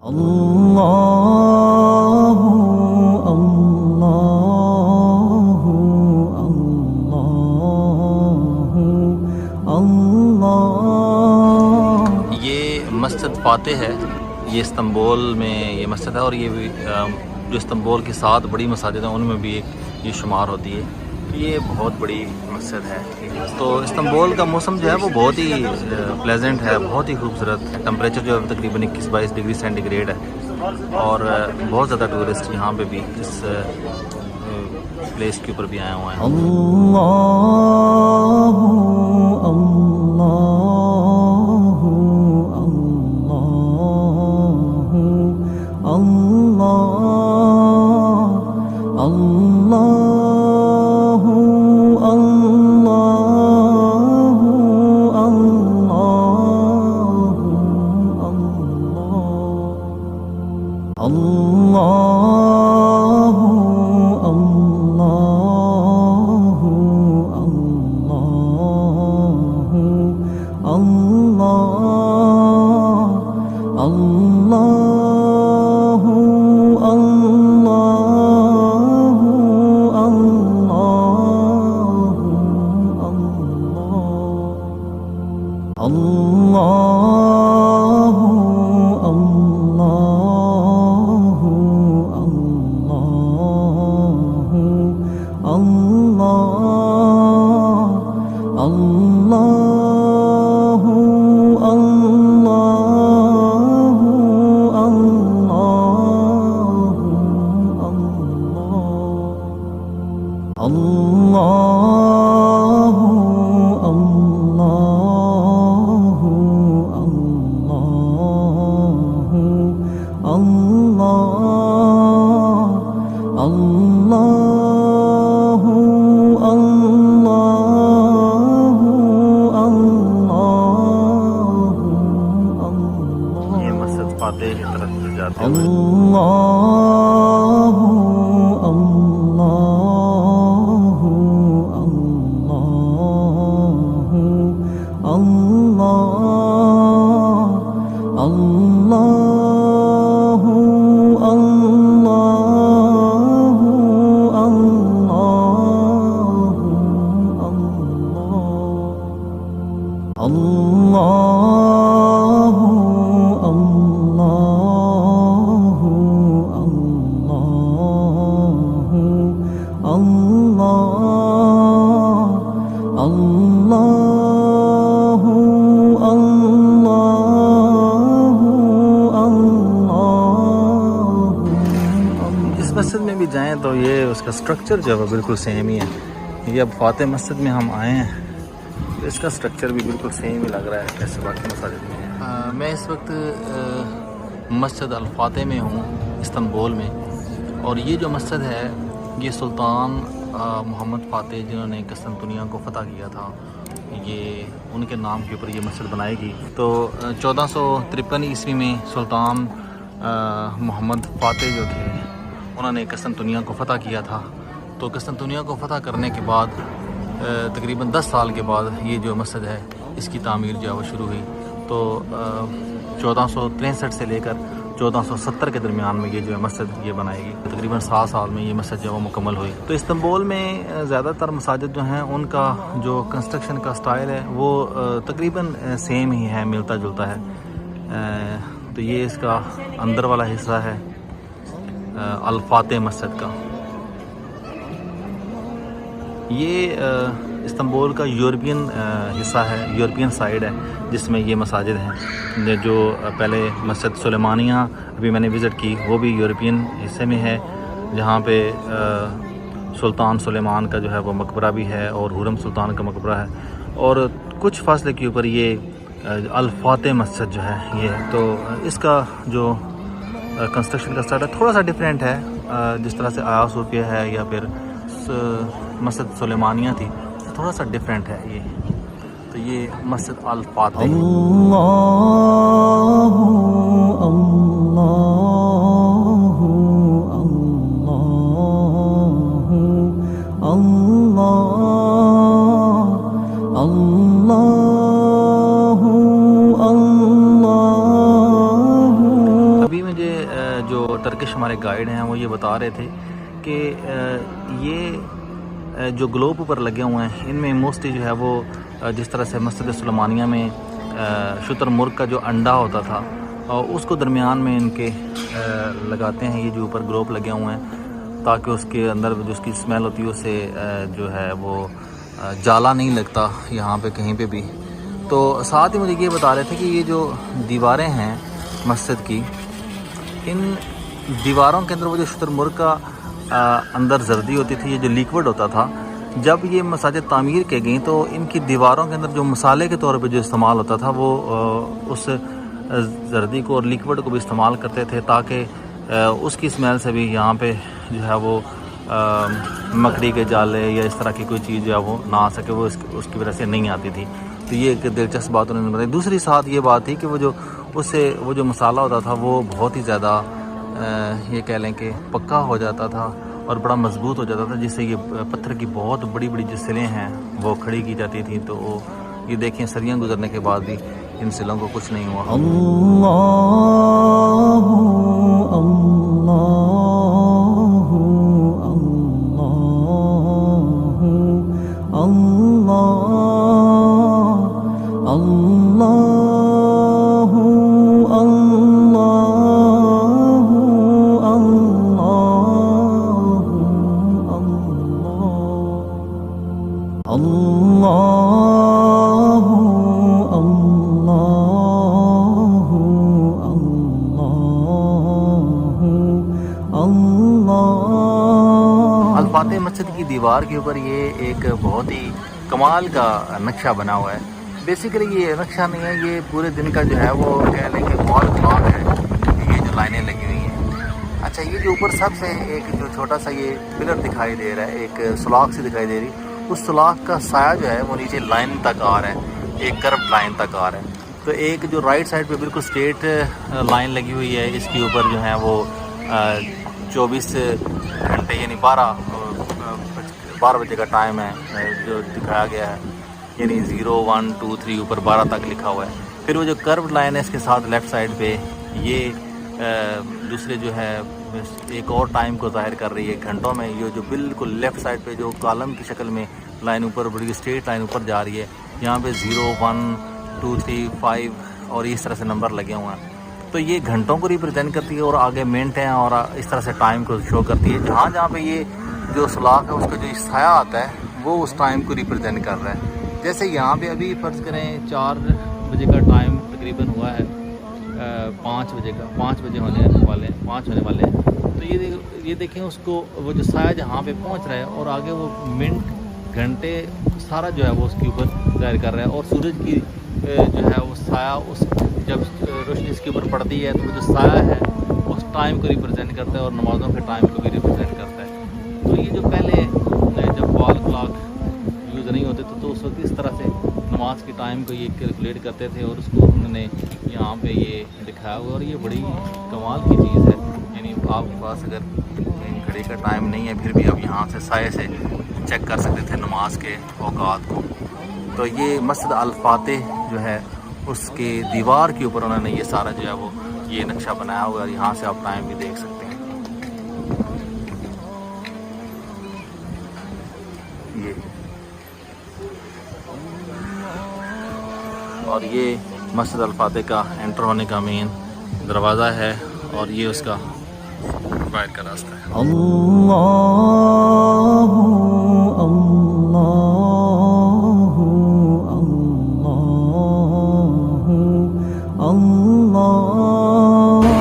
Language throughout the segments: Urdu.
اللہ اللہ اللہ اللہ۔ یہ مسجد فاتح ہے، یہ استنبول میں یہ مسجد ہے، اور یہ بھی جو استنبول کی 7 بڑی مساجد ہیں ان میں بھی یہ شمار ہوتی ہے۔ یہ بہت بڑی مسجد ہے۔ تو استنبول کا موسم جو ہے وہ بہت ہی پلیزنٹ ہے، بہت ہی خوبصورت ہے۔ ٹمپریچر جو ہے تقریباً 21-22 ڈگری سینٹی گریڈ ہے، اور بہت زیادہ ٹورسٹ یہاں پہ بھی اس پلیس کے اوپر بھی آئے ہوئے ہیں۔ مسجد میں بھی جائیں تو یہ اس کا سٹرکچر جو ہے وہ بالکل سیم ہی ہے۔ یہ اب فاتح مسجد میں ہم آئے ہیں، اس کا سٹرکچر بھی بالکل سیم ہی لگ رہا ہے جیسے باقی مساجد میں ہے۔ میں اس وقت مسجد الفاتح میں ہوں استنبول میں، اور یہ جو مسجد ہے یہ سلطان محمد فاتح جنہوں نے قسطنطنیہ کو فتح کیا تھا، یہ ان کے نام کے اوپر یہ مسجد بنائی گئی۔ تو 1453 عیسوی میں سلطان محمد فاتح جو تھے انہوں نے قسطنطنیہ کو فتح کیا تھا۔ تو قسطنطنیہ کو فتح کرنے کے بعد تقریباً 10 سال کے بعد یہ جو مسجد ہے اس کی تعمیر جو ہے وہ شروع ہوئی۔ تو 1463 سے لے کر 1470 کے درمیان میں یہ جو ہے مسجد یہ بنائی گئی۔ تقریباً 7 سال میں یہ مسجد جو ہے وہ مکمل ہوئی۔ تو استنبول میں زیادہ تر مساجد جو ہیں ان کا جو کنسٹرکشن کا سٹائل ہے وہ تقریباً سیم ہی ہے، ملتا جلتا ہے۔ تو یہ اس کا اندر والا حصہ ہے الفاتح مسجد کا۔ یہ استنبول کا یورپین حصہ ہے، یورپین سائیڈ ہے جس میں یہ مساجد ہیں۔ جو پہلے مسجد سلیمانیہ ابھی میں نے وزٹ کی وہ بھی یورپین حصے میں ہے، جہاں پہ سلطان سلیمان کا جو ہے وہ مقبرہ بھی ہے اور حرم سلطان کا مقبرہ ہے، اور کچھ فاصلے کے اوپر یہ الفاتح مسجد جو ہے یہ۔ تو اس کا جو کنسٹرکشن کا سٹائل تھوڑا سا ڈفرینٹ ہے، جس طرح سے آیا صوفیہ ہے یا پھر مسجد سلیمانیہ تھی، تھوڑا سا ڈفرینٹ ہے یہ۔ تو یہ مسجد الفاتح۔ اللہ ہمارے گائیڈ ہیں وہ یہ بتا رہے تھے کہ یہ جو گلوب اوپر لگے ہوئے ہیں ان میں موسٹلی جو ہے وہ جس طرح سے مسجد سلیمانیہ میں شتر مرغ کا جو انڈا ہوتا تھا اس کو درمیان میں ان کے لگاتے ہیں، یہ جو اوپر گلوب لگے ہوئے ہیں، تاکہ اس کے اندر جو اس کی اسمیل ہوتی ہے اسے جو ہے وہ جالا نہیں لگتا یہاں پہ کہیں پہ بھی۔ تو ساتھ ہی مجھے یہ بتا رہے تھے کہ یہ جو دیواریں ہیں مسجد کی، ان دیواروں کے اندر وہ جو شتر مرغ کا اندر زردی ہوتی تھی، یہ جو لیکوڈ ہوتا تھا، جب یہ مساجد تعمیر کی گئیں تو ان کی دیواروں کے اندر جو مسالے کے طور پہ جو استعمال ہوتا تھا وہ اس زردی کو اور لیکوڈ کو بھی استعمال کرتے تھے، تاکہ اس کی اسمیل سے بھی یہاں پہ جو ہے وہ مکڑی کے جالے یا اس طرح کی کوئی چیز جو ہے وہ نہ آ سکے، وہ اس کی وجہ سے نہیں آتی تھی۔ تو یہ ایک دلچسپ بات انہوں نے بتائی۔ دوسری ساتھ یہ بات تھی کہ وہ جو مسالہ ہوتا تھا وہ بہت ہی زیادہ یہ کہہ لیں کہ پکا ہو جاتا تھا اور بڑا مضبوط ہو جاتا تھا، جس سے یہ پتھر کی بہت بڑی بڑی جو سلیں ہیں وہ کھڑی کی جاتی تھیں۔ تو یہ دیکھیں صدیاں گزرنے کے بعد بھی ان سلوں کو کچھ نہیں ہوا۔ اللہ اللہ اللہ اللہ الفاتح مسجد کی دیوار کے اوپر یہ ایک بہت ہی کمال کا نقشہ بنا ہوا ہے۔ بیسیکلی یہ نقشہ نہیں ہے، یہ پورے دن کا جو ہے وہ کہہ لیں کہ وال کلاک ہے، یہ جو لائنیں لگی ہوئی ہیں۔ اچھا، یہ جو اوپر سب سے ایک جو چھوٹا سا یہ پلر دکھائی دے رہا ہے، ایک سلاخ سی دکھائی دے رہی، اس سلاخ کا سایہ جو ہے وہ نیچے لائن تک آ رہا ہے، ایک کرب لائن تک آ رہا ہے۔ تو ایک جو رائٹ سائڈ پہ بالکل اسٹریٹ لائن لگی ہوئی ہے، اس کے اوپر جو ہے وہ 24 گھنٹے یعنی 12 بجے کا ٹائم ہے جو دکھایا گیا ہے، یعنی 0 1 2 3 اوپر 12 تک لکھا ہوا ہے۔ پھر وہ جو کرو لائن ہے اس کے ساتھ لیفٹ سائڈ پہ یہ دوسرے جو ہے ایک اور ٹائم کو ظاہر کر رہی ہے گھنٹوں میں۔ یہ جو بالکل لیفٹ سائڈ پہ جو کالم کی شکل میں لائن اوپر بڑی اسٹریٹ لائن اوپر جا رہی ہے، یہاں پہ 0 1 2 3 5 اور اس طرح سے نمبر لگے ہوئے ہیں۔ تو یہ گھنٹوں کو ریپرزینٹ کرتی ہے اور آگے منٹ ہیں اور اس طرح سے ٹائم کو شو کرتی ہے۔ جہاں پہ یہ جو سلاخ ہے اس کا جو سایہ آتا ہے وہ اس ٹائم کو ریپرزینٹ کر رہا ہے۔ جیسے یہاں پہ ابھی فرض کریں 4 بجے کا ٹائم تقریباً ہوا ہے، 5 بجے ہونے والے ہیں۔ تو یہ دیکھیں اس کو وہ جو سایہ جہاں پہ پہنچ رہا ہے اور آگے وہ منٹ گھنٹے سارا جو ہے وہ اس کے اوپر ظاہر کر رہا ہے، اور سورج کی جو ہے وہ سایہ جب روشنی اس کے اوپر پڑتی ہے تو وہ جو سایہ ہے اس ٹائم کو ریپرزینٹ کرتا ہے اور نمازوں کے ٹائم کو بھی ریپرزینٹ کرتا ہے۔ تو یہ جو پہلے جب وال کلاک یوز نہیں ہوتے تو اس وقت اس طرح سے نماز کے ٹائم کو یہ کیلکولیٹ کرتے تھے اور اس کو انہوں نے یہاں پہ یہ دکھایا ہوا، اور یہ بڑی کمال کی چیز ہے۔ یعنی آپ کے پاس اگر گھڑی کا ٹائم نہیں ہے پھر بھی آپ یہاں سے سائے سے چیک کر سکتے تھے نماز کے اوقات کو۔ تو یہ مسجد الفاتح جو ہے اس کے دیوار کے اوپر انہوں نے یہ سارا جو ہے وہ یہ نقشہ بنایا ہوا ہے، اور یہاں سے آپ ٹائم بھی دیکھ سکتے ہیں۔ یہ اور یہ مسجد الفاتح کا انٹر ہونے کا مین دروازہ ہے، اور یہ اس کا باہر کا راستہ ہے۔ اللہ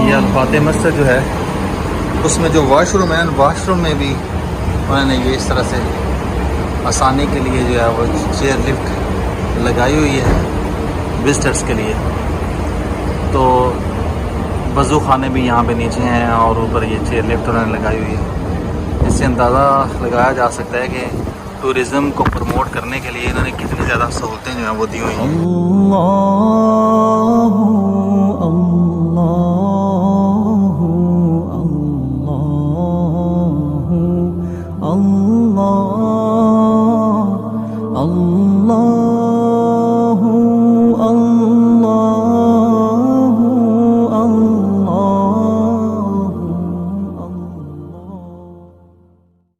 یہ الفاتح مسجد جو ہے اس میں جو واش روم ہے، واش روم میں بھی انہوں نے یہ اس طرح سے آسانی کے لیے جو ہے وہ چیئر لفٹ لگائی ہوئی ہے وزٹرز کے لیے۔ تو وضو خانے بھی یہاں پہ نیچے ہیں اور اوپر یہ چیئر لفٹ انہوں نے لگائی ہوئی ہے۔ اس سے اندازہ لگایا جا سکتا ہے کہ ٹورزم کو پروموٹ کرنے کے لیے انہوں نے کتنی زیادہ سہولتیں جو ہیں وہ دی ہوئی ہیں۔ اللہ